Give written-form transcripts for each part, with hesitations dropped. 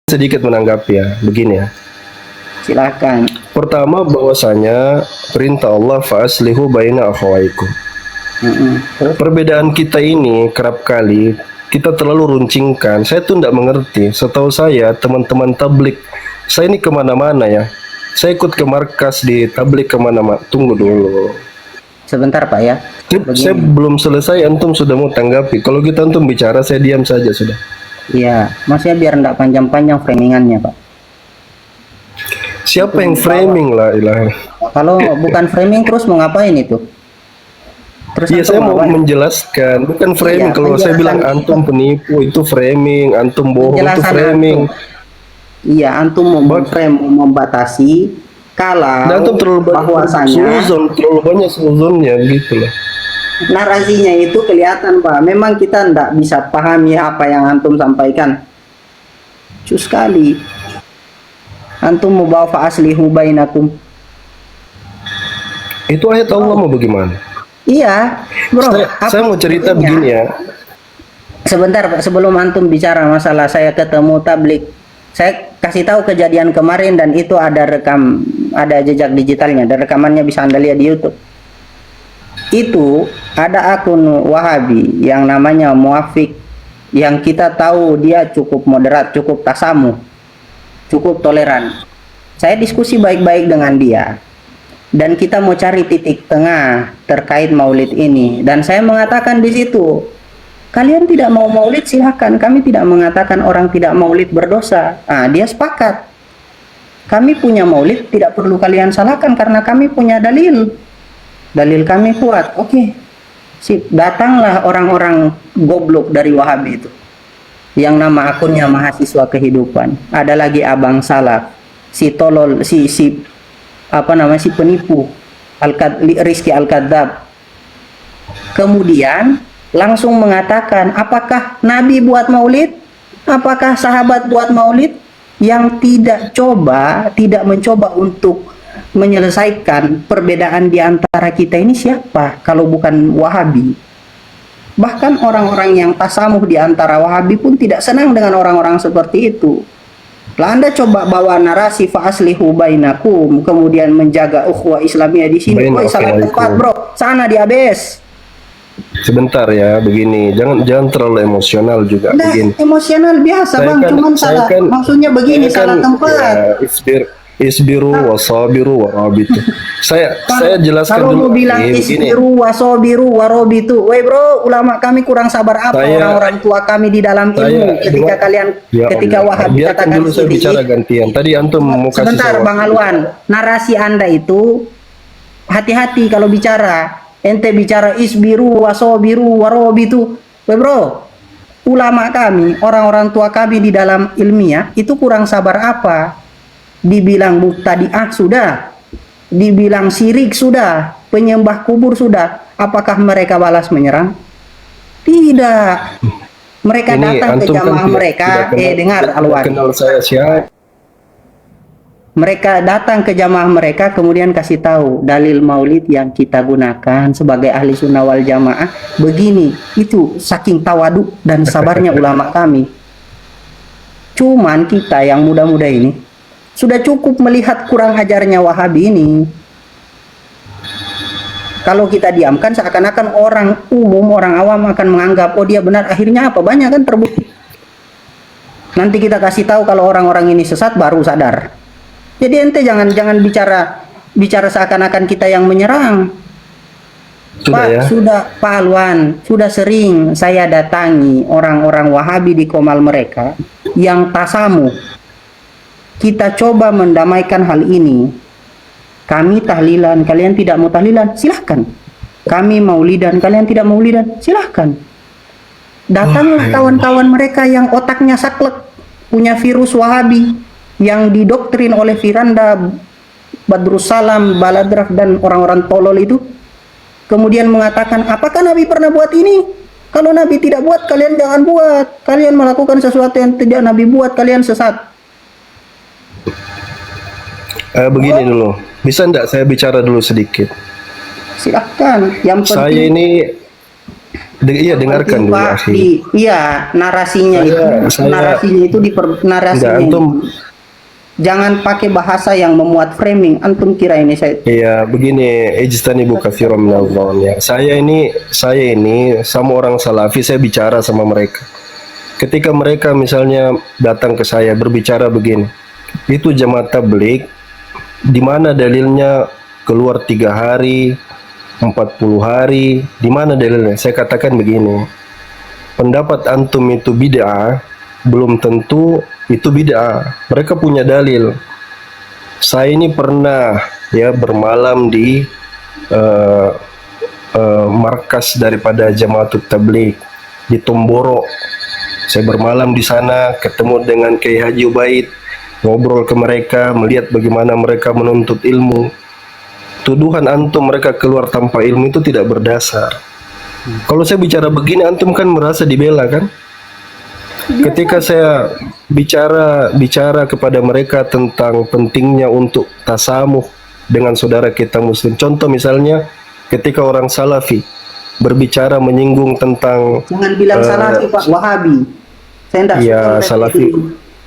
sedikit menanggapi ya, begini ya. Silakan. Pertama, bahwasanya perintah Allah fa'aslihu baina akhawaikum. Perbedaan kita ini kerap kali kita terlalu runcingkan. Saya tuh tidak mengerti. Setahu saya teman-teman tablik, saya ini kemana-mana ya. Saya ikut ke markas di tablik kemana-mana. Tunggu dulu. Sebentar Pak ya. Saya belum selesai, antum sudah mau tanggapi. Kalau kita antum bicara, saya diam saja sudah. Iya, maksudnya biar enggak panjang-panjang framingannya Pak. Siapa yang framing lah ilah? Kalau bukan framing terus mau ngapain itu? Terus Iya, saya mau ngapain? menjelaskan, bukan framing. Iya, Kalau saya bilang penjelasan antum penipu itu framing, antum bohong itu Penjelasan framing. Iya, antum mau memframe, membatasi kalau Dan antum terlalu bahwasanya banyak suzonnya gitu loh. narasinya itu kelihatan Pak. Memang kita tidak bisa pahami apa yang antum sampaikan. Cus sekali. Antum mau bawa fa'aslihu bainakum. Itu ayat Allah mau bagaimana? Iya, bro. Saya mau cerita begini ya. Sebentar Pak, sebelum antum bicara masalah saya ketemu tablik, saya kasih tahu kejadian kemarin dan itu ada rekam, ada jejak digitalnya, ada rekamannya, bisa Anda lihat di YouTube. Itu ada akun Wahabi yang namanya Muafiq, yang kita tahu dia cukup moderat, cukup tasamuh, cukup toleran. Saya diskusi baik-baik dengan dia dan kita mau cari titik tengah terkait maulid ini, dan saya mengatakan di situ, kalian tidak mau maulid silahkan, kami tidak mengatakan orang tidak maulid berdosa. Dia sepakat, kami punya maulid, tidak perlu kalian salahkan karena kami punya dalil kami kuat. Oke, sip. Datanglah orang-orang goblok dari Wahabi itu yang nama akunnya mahasiswa kehidupan. Ada lagi Abang Salaf, si tolol, si apa namanya, si penipu, Rizky Al-Kadzab. Kemudian langsung mengatakan, apakah Nabi buat maulid? Apakah sahabat buat maulid? Yang tidak mencoba untuk menyelesaikan perbedaan di antara kita ini siapa kalau bukan Wahabi? Bahkan orang-orang yang tasamuh di antara Wahabi pun tidak senang dengan orang-orang seperti itu. Lah Anda coba bawa narasi fa'aslihu bainakum, kemudian menjaga ukhuwah Islamiyah di sini. Woi, salah tempat bro, sana di Abes. Sebentar ya, begini, jangan terlalu emosional juga. Nah, begini. Emosional biasa bang, cuman salah. Maksudnya begini, salah tempat. Ya, isbiru wasabiru warabitu. Saya jelaskan kalau dulu. Kalau bilang isbiru wasabiru warabitu, woi bro, ulama kami kurang sabar apa? Orang-orang tua kami di dalam ilmu. Ketika Wahabi katakan dulu saya bicara gantian. Tadi antum mau kasih sebentar Bang Alwan, narasi Anda itu hati-hati kalau bicara. Ente bicara isbiru wasabiru warabitu, woi bro, ulama kami, orang-orang tua kami di dalam ilmiah itu kurang sabar apa? Dibilang mubtadi'ah sudah, dibilang syirik sudah, penyembah kubur sudah, apakah mereka balas menyerang? Tidak. Mereka datang ke jamaah mereka, dengar Alwan. Kenal saya siapa? Mereka datang ke jamaah mereka, kemudian kasih tahu dalil maulid yang kita gunakan sebagai ahli sunnah wal jamaah begini. Itu saking tawadu dan sabarnya ulama kami. Cuman kita yang muda-muda ini sudah cukup melihat kurang ajarnya Wahabi ini. Kalau kita diamkan, seakan-akan orang umum, orang awam akan menganggap, oh dia benar. Akhirnya apa? Banyak kan terbukti. Nanti kita kasih tahu kalau orang-orang ini sesat, baru sadar. Jadi ente jangan bicara seakan-akan kita yang menyerang. Pak Alwan, sudah sering saya datangi orang-orang Wahabi di Komal mereka yang tasamuh. Kita coba mendamaikan hal ini. Kami tahlilan, kalian tidak mau tahlilan, silahkan. Kami maulidan, kalian tidak maulidan, silahkan. Datanglah kawan-kawan mereka yang otaknya saklek, punya virus Wahabi, yang didoktrin oleh Firanda, Badrussalam, Baladraf, dan orang-orang tolol itu. Kemudian mengatakan, apakah Nabi pernah buat ini? Kalau Nabi tidak buat, kalian jangan buat. Kalian melakukan sesuatu yang tidak Nabi buat, kalian sesat. Begini dulu, bisa enggak saya bicara dulu sedikit? Silahkan. Yang penting, saya ini Iya, dengarkan dulu, Pak, akhi. iya narasinya Saya enggak, narasinya itu antum. jangan pakai bahasa yang memuat framing. Antum kira ini saya Iya, begini, ijtanibu katsiran minadh-dhann ya. Saya ini sama orang Salafi, saya bicara sama mereka. Ketika mereka misalnya datang ke saya berbicara begini, itu jamaah tabligh, di mana dalilnya keluar 3 hari, 40 hari, di mana dalilnya? Saya katakan begini, pendapat antum itu bid'ah, belum tentu itu bid'ah. Mereka punya dalil. Saya ini pernah ya bermalam di eh, markas daripada Jamaatut Tabligh di Tomboro. Saya bermalam di sana, ketemu dengan Kiai Haji Ubaid, ngobrol ke mereka, melihat bagaimana mereka menuntut ilmu. Tuduhan antum mereka keluar tanpa ilmu itu tidak berdasar. Kalau saya bicara begini, antum kan merasa dibela kan? Ketika saya bicara kepada mereka tentang pentingnya untuk tasamuh dengan saudara kita muslim. Contoh misalnya ketika orang Salafi berbicara menyinggung tentang jangan bilang Salafi Pak, Wahabi. Saya enggak ya suka Salafi.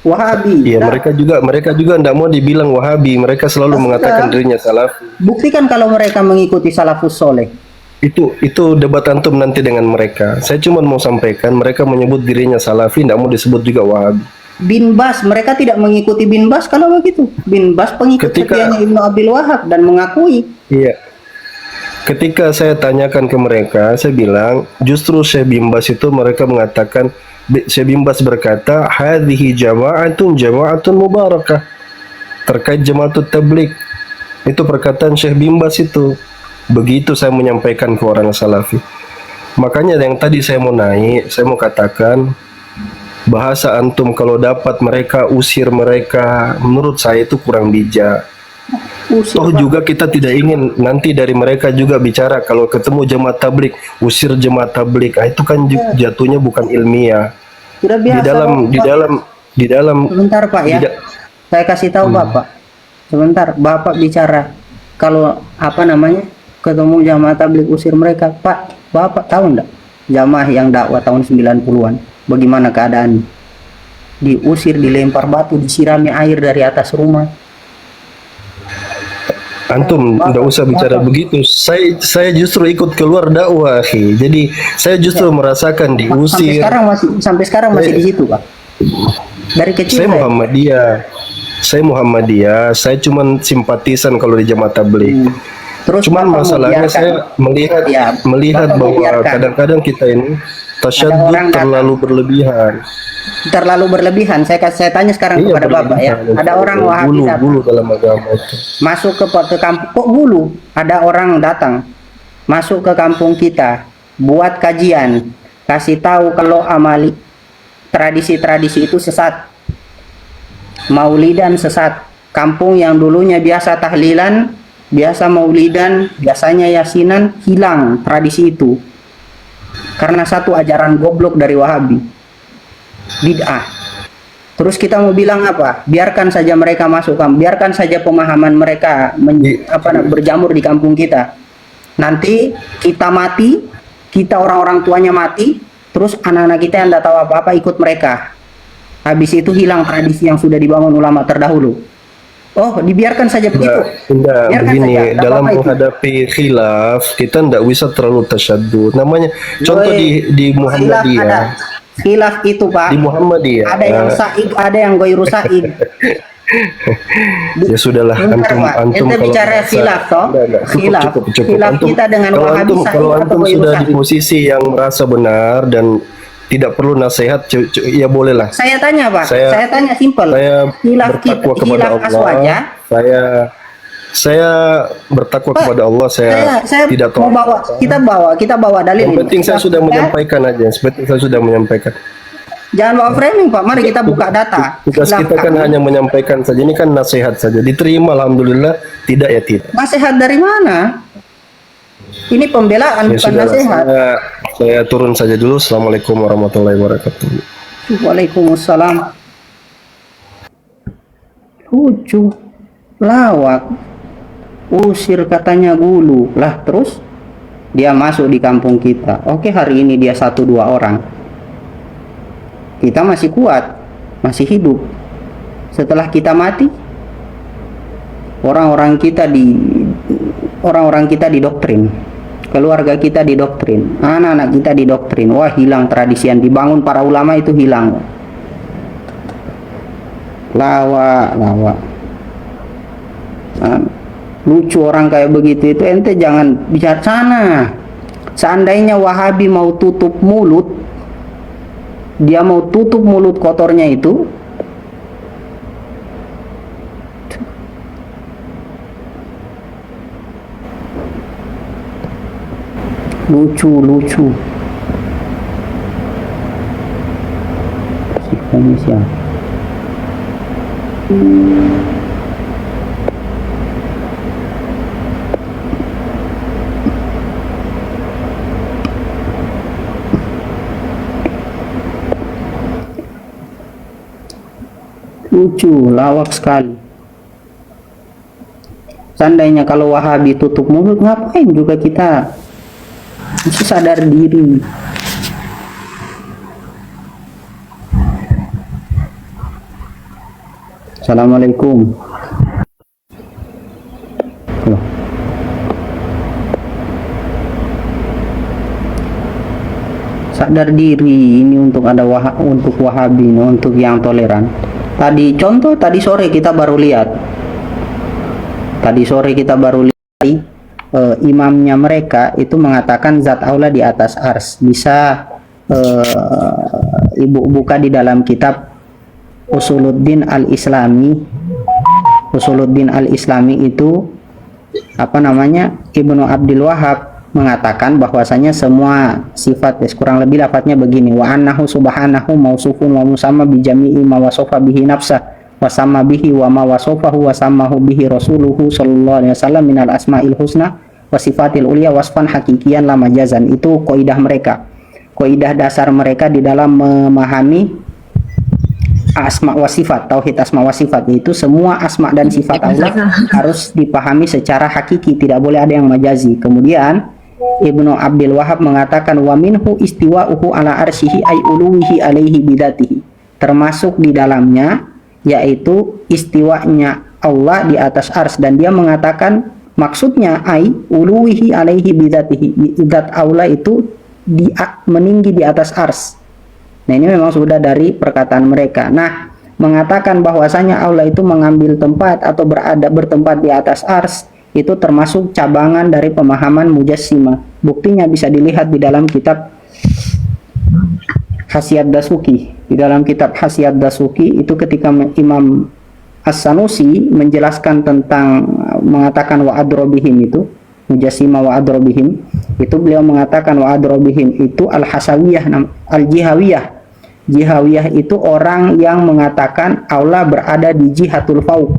Wahabi. Iya, Nah, mereka juga tidak mau dibilang Wahabi. Mereka selalu mengatakan dirinya Salafi. buktikan kalau mereka mengikuti salafus soleh. Itu debat antum nanti dengan mereka. Saya cuma mau sampaikan mereka menyebut dirinya Salafi, tidak mau disebut juga Wahabi. Bin Bas, mereka tidak mengikuti Bin Bas kalau begitu. Bin Bas pengikut setianya Ibnu Abil Wahab dan mengakui. Iya. Ketika saya tanyakan ke mereka, saya bilang justru Syekh bin Bas itu mereka mengatakan, Syekh bin Bas berkata, hadhihi jama'atun mubarakah, terkait Jamaatut Tabligh. Itu perkataan Syekh bin Bas itu. Begitu saya menyampaikan ke orang Salafi. Makanya yang tadi saya mau naik, saya mau katakan bahasa antum kalau dapat mereka usir mereka, menurut saya itu kurang bijak. Toh juga kita tidak ingin nanti dari mereka juga bicara kalau ketemu jemaat tabligh usir jemaat tabligh. Itu kan jatuhnya bukan ilmiah. Sudah biasa. Di dalam sebentar Pak ya. Saya kasih tahu Bapak. Sebentar, Bapak bicara kalau apa namanya? Ketemu jamaah tabligh usir mereka. Pak, Bapak tahu enggak? Jamaah yang dakwah tahun 90-an, bagaimana keadaan? Diusir, dilempar batu, disirami air dari atas rumah. Antum tidak usah bicara begitu. Saya justru ikut keluar dakwah, akhi. Jadi saya justru merasakan diusir. Sampai sekarang masih di situ, Pak. Dari kecil. Saya Muhammadiyah. Saya cuma simpatisan kalau di jamaah tabligh. Terus cuman masalahnya saya melihat bahwa kadang-kadang kita ini tasyadud terlalu berlebihan. Saya tanya sekarang kepada Bapak ya. Ada orang Wahabi gulu dalam agama itu. Masuk ke kampung, kok gulu? Ada orang datang masuk ke kampung kita, buat kajian, kasih tahu kalau amali tradisi-tradisi itu sesat. Maulidan sesat. Kampung yang dulunya biasa tahlilan, biasa maulidan, biasanya yasinan, hilang tradisi itu. Karena satu ajaran goblok dari Wahabi. Bid'ah. Terus kita mau bilang apa? Biarkan saja mereka masuk, biarkan saja pemahaman mereka berjamur di kampung kita. Nanti kita mati, kita orang-orang tuanya mati, terus anak-anak kita yang tidak tahu apa-apa ikut mereka. Habis itu hilang tradisi yang sudah dibangun ulama terdahulu. Oh, dibiarkan saja begitu. Tidak, begini, saja. Dalam menghadapi khilaf, kita tidak bisa terlalu tasyadud. Namanya, contoh di Muhammadiyah. Khilaf itu, Pak. Di Muhammadiyah. Ada yang sa'id, ada yang goiru sa'id. Ya sudahlah, antum kita bicara khilaf, toh. Cukup. Khilaf kita dengan Wahabi sa'id. Kalau antum sudah di posisi yang merasa benar dan tidak perlu nasihat, ya bolehlah. Saya tanya Pak, saya tanya simpel. Saya bertakwa kepada Allah. Saya bertakwa kepada Allah. Saya tidak tahu. Kita bawa dalil. Yang penting saya sudah menyampaikan aja. Seperti saya sudah menyampaikan. Jangan bawa framing Pak. Mari kita buka data. Tugas kita kan hanya menyampaikan saja. Ini kan nasihat saja. Diterima alhamdulillah. Tidak ya tidak. Nasihat dari mana? Ini pembelaan bukan nasihat. Saya turun saja dulu. Assalamualaikum warahmatullahi wabarakatuh. Waalaikumsalam. Lucu, lawak, usir katanya gulu lah terus dia masuk di kampung kita. Oke, hari ini dia 1-2 orang, kita masih kuat, masih hidup. Setelah kita mati, orang-orang kita didoktrin, keluarga kita didoktrin, anak-anak kita didoktrin. Wah, hilang tradisi yang dibangun para ulama itu, hilang. Lawak. Lucu orang kayak begitu itu, ente jangan bicara sana. Seandainya Wahabi mau tutup mulut, dia mau tutup mulut kotornya itu, lucu. Sifatnya siapa? Lucu, lawak sekali. Seandainya kalau Wahabi tutup mulut, ngapain juga kita? Mesti sadar diri. Assalamualaikum. Loh. Sadar diri, ini untuk untuk Wahabi, untuk yang toleran. Tadi sore kita baru lihat. Imamnya mereka itu mengatakan zat Allah di atas ars. Bisa ibu buka di dalam kitab Usuluddin Al-Islami. Usuluddin Al-Islami itu Ibnu Abdul Wahab mengatakan bahwasanya semua sifat, kurang lebih lafadznya begini: wa annahu subhanahu mausufun wa musamma bi jami'i ma wasafa bihi nafsa wa samma bihi wa ma wasafahu wa sammahu bihi rasuluhu sallallahu alaihi wasallam minal asma'il husna wa sifatil ulia wasfan hakikian la majazan. Itu kaidah mereka, kaidah dasar mereka di dalam memahami asma wa sifat, tauhid asma wa sifat, yaitu semua asma dan sifat Allah harus dipahami secara hakiki, tidak boleh ada yang majazi. Kemudian Ibnu Abdul Wahab mengatakan wa minhu istiwa'uhu ala arsyihi ay uluwihi alaihi bidatihi, termasuk di dalamnya yaitu istiwanya Allah di atas ars, dan dia mengatakan maksudnya ay uluwihi alaihi bidatihi, zat Allah itu meninggi di atas ars. Nah, ini memang sudah dari perkataan mereka. Nah, mengatakan bahwasanya Allah itu mengambil tempat atau bertempat di atas ars, itu termasuk cabangan dari pemahaman Mujassimah. Buktinya bisa dilihat di dalam kitab Hasyiat Dasuki. Di dalam kitab Hasyiat Dasuki itu ketika Imam As-Sanusi menjelaskan tentang mengatakan wa adrobihim itu, Mujassimah wa adrobihim, itu beliau mengatakan wa adrobihim itu al-hasawiyah, al-jihawiyah. Jihawiyah itu orang yang mengatakan Allah berada di jihatul fauq,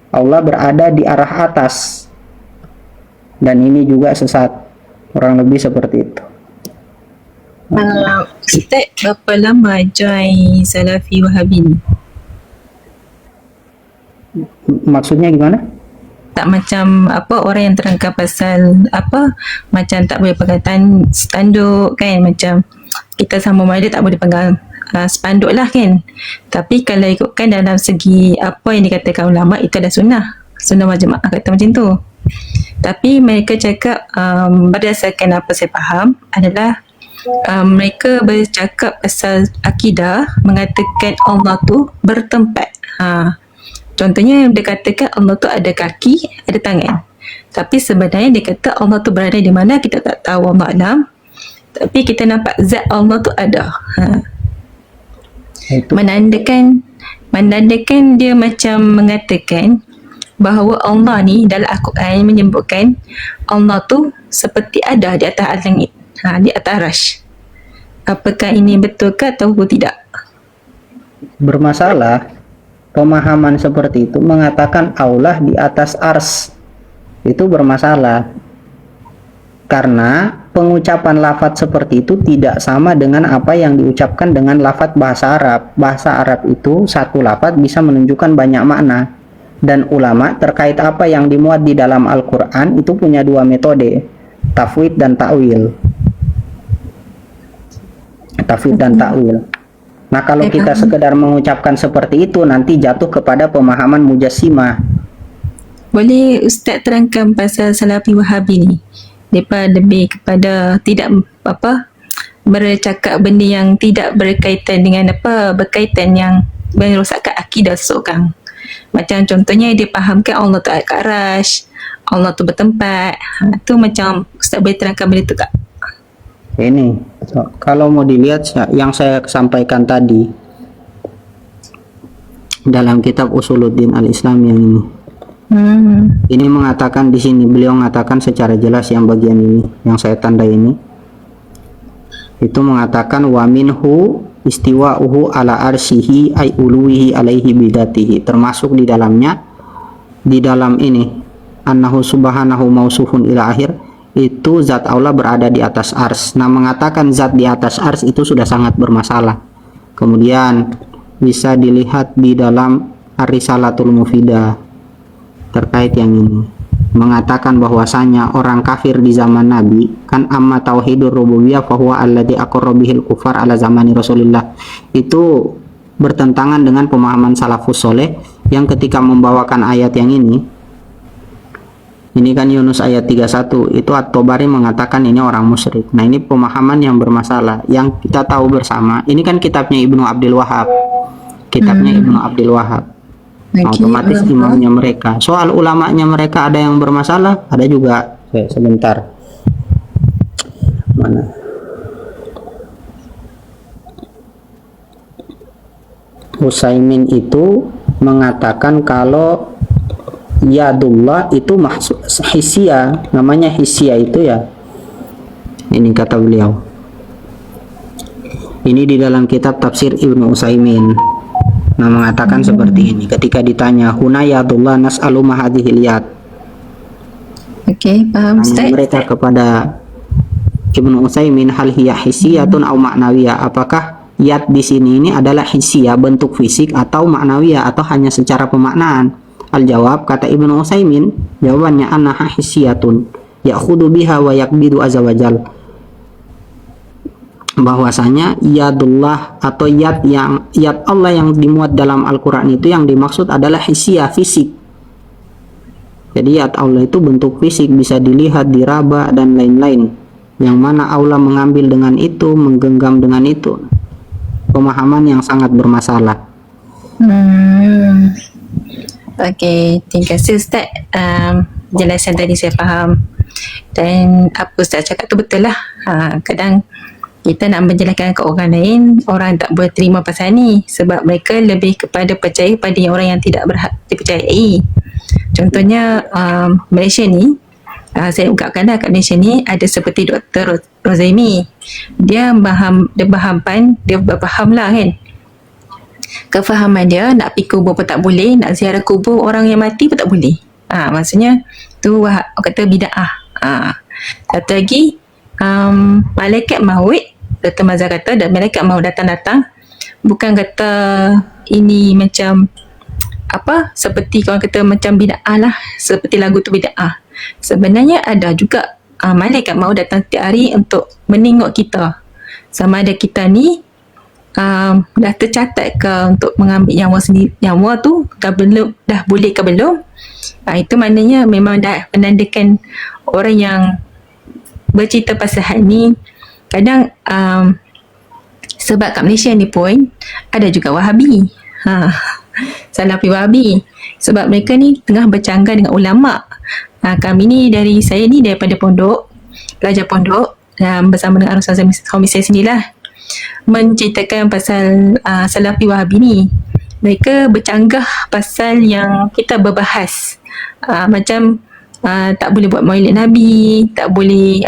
Allah berada di arah atas, dan ini juga sesat, kurang lebih seperti itu. Ustaz, berapa lama join Salafi Wahabi ni? Maksudnya gimana? Tak macam orang yang terangkan pasal macam tak boleh pegang spanduk kan, macam kita sama ada tak boleh pegang spanduk lah kan. Tapi kalau ikutkan dalam segi apa yang dikatakan ulama, itu adalah sunnah wal jamaah, kata macam tu. Tapi mereka cakap berdasarkan apa saya faham adalah mereka bercakap pasal akidah, mengatakan Allah tu bertempat. Contohnya dia katakan Allah tu ada kaki, ada tangan. Tapi sebenarnya dia kata Allah tu berada di mana kita tak tahu, Allah alam. Tapi kita nampak zat Allah tu ada. Menandakan dia macam mengatakan bahawa Allah ni dalam Al-Quran menyebutkan Allah tu seperti ada di atas langit, di atas arasy. Apakah ini betul ke atau tidak? Bermasalah pemahaman seperti itu, mengatakan Allah di atas ars, itu bermasalah. Karena pengucapan lafadz seperti itu tidak sama dengan apa yang diucapkan dengan lafadz bahasa Arab. Bahasa Arab itu satu lafadz bisa menunjukkan banyak makna. Dan ulama terkait apa yang dimuat di dalam Al-Quran itu punya dua metode. tafwid dan takwil. Tafwid dan takwil. Nah, kalau kita sekedar mengucapkan seperti itu nanti jatuh kepada pemahaman mujassimah. Boleh Ustaz terangkan pasal Salafi Wahabi ni? Mereka lebih kepada tidak bercakap benda yang tidak berkaitan dengan berkaitan yang merosakkan akidah seseorang. Macam contohnya dia fahamkan Allah tu kat arash, Allah tu bertempat. Tu macam Ustaz boleh terangkan benda tu tak? Ini kalau mau dilihat yang saya sampaikan tadi dalam kitab Usuluddin Al-Islam yang ini. Ini mengatakan di sini, beliau mengatakan secara jelas yang bagian ini yang saya tanda ini. Itu mengatakan wa minhu istiwa'uhu ala arsyihi ay uluwihi alaihi bidatihi, termasuk di dalamnya, di dalam ini annahu subhanahu mausufun ila akhir, itu zat Allah berada di atas ars. Nah, mengatakan zat di atas ars itu sudah sangat bermasalah. Kemudian bisa dilihat di dalam Ar-Risalatul Mufidah terkait yang ini, mengatakan bahwasanya orang kafir di zaman Nabi kan amma tauhidur rububiyah fahuwa alladzi aqarra bihil kufar ala zamani Rasulillah, itu bertentangan dengan pemahaman salafus soleh yang ketika membawakan ayat yang ini kan Yunus ayat 31 itu At-Tabari mengatakan ini orang musyrik. Nah, ini pemahaman yang bermasalah yang kita tahu bersama. Ini kan kitabnya Ibnu Abdul Wahab, Ibnu Abdul Wahab. Otomatis imamnya mereka. Soal ulamanya mereka ada yang bermasalah, ada juga. Sebentar. Mana? Utsaimin itu mengatakan kalau yadullah itu maksud hisya, namanya hisya itu ya. Ini kata beliau. Ini di dalam kitab tafsir Ibnu Utsaimin. Nah, mengatakan seperti ini ketika ditanya hunayatullah nas'alu mahadhil yad. Okey, faham Ustaz. Mereka kepada Ibnu Utsaimin hal hiya hissiyatun au ma'nawiyah, apakah yad di sini ini adalah hissiyah bentuk fisik atau ma'nawiyah atau hanya secara pemaknaan? Al-jawab, kata Ibnu Utsaimin, jawabannya annaha hissiyatun ya'khudhu biha wa yakbidu azza wajal, bahwasanya yadullah atau yad Allah yang dimuat dalam Al-Quran itu yang dimaksud adalah hissiyah, fisik. Jadi yad Allah itu bentuk fisik, bisa dilihat, diraba dan lain-lain, yang mana Allah mengambil dengan itu, menggenggam dengan itu. Pemahaman yang sangat bermasalah. Okey, terima kasih Ustaz. Jelasan tadi saya faham, dan apa Ustaz cakap tu betul lah. Kadang kita nak menjelaskan ke orang lain, orang tak boleh terima pasal ni sebab mereka lebih kepada percaya pada orang yang tidak berhak dipercayai. Contohnya Malaysia ni, saya ungkapkanlah kat Malaysia ni ada seperti Dr. Rozaimi. Dia berfaham lah kan. Kefahaman dia nak pergi kubur pun tak boleh, nak ziarah kubur orang yang mati pun tak boleh. Maksudnya tu kata bid'ah. Satu lagi, malaikat maut, Dr. Mazhar kata, dan malaikat maut datang-datang, bukan kata ini macam seperti orang kata macam bid'ah lah, seperti lagu tu bid'ah. Sebenarnya ada juga malaikat maut datang setiap hari untuk menengok kita, sama ada kita ni dah tercatat ke untuk mengambil nyawa sendiri, nyawa tu dah boleh ke belum. Itu maknanya memang dah menandakan orang yang bercerita pasal hal ni. Kadang sebab kat Malaysia ni pun ada juga Wahabi, Salafi Wahabi, sebab mereka ni tengah bercanggah dengan ulama. Kami ni saya ni daripada pondok, pelajar pondok, bersama dengan arus suami saya sendirilah, menceritakan pasal Salafi Wahabi ni. Mereka bercanggah pasal yang kita berbahas, macam tak boleh buat maulid Nabi, tak boleh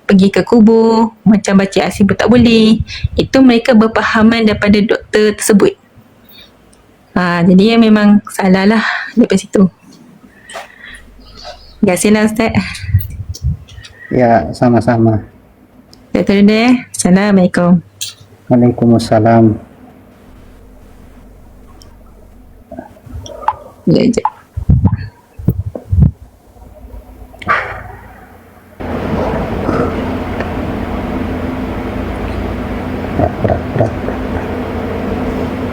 pergi ke kubur, macam baca Yasin pun tak boleh. Itu mereka berpahaman daripada doktor tersebut. Jadi memang salah lah daripada situ. Terima kasihlah Ustaz. Ya, sama-sama. Dr. Ruda, Assalamualaikum. Waalaikumsalam. Sekejap.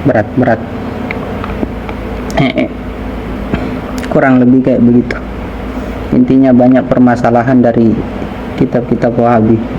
berat. Kurang lebih kayak begitu. Intinya banyak permasalahan dari kitab-kitab Wahabi.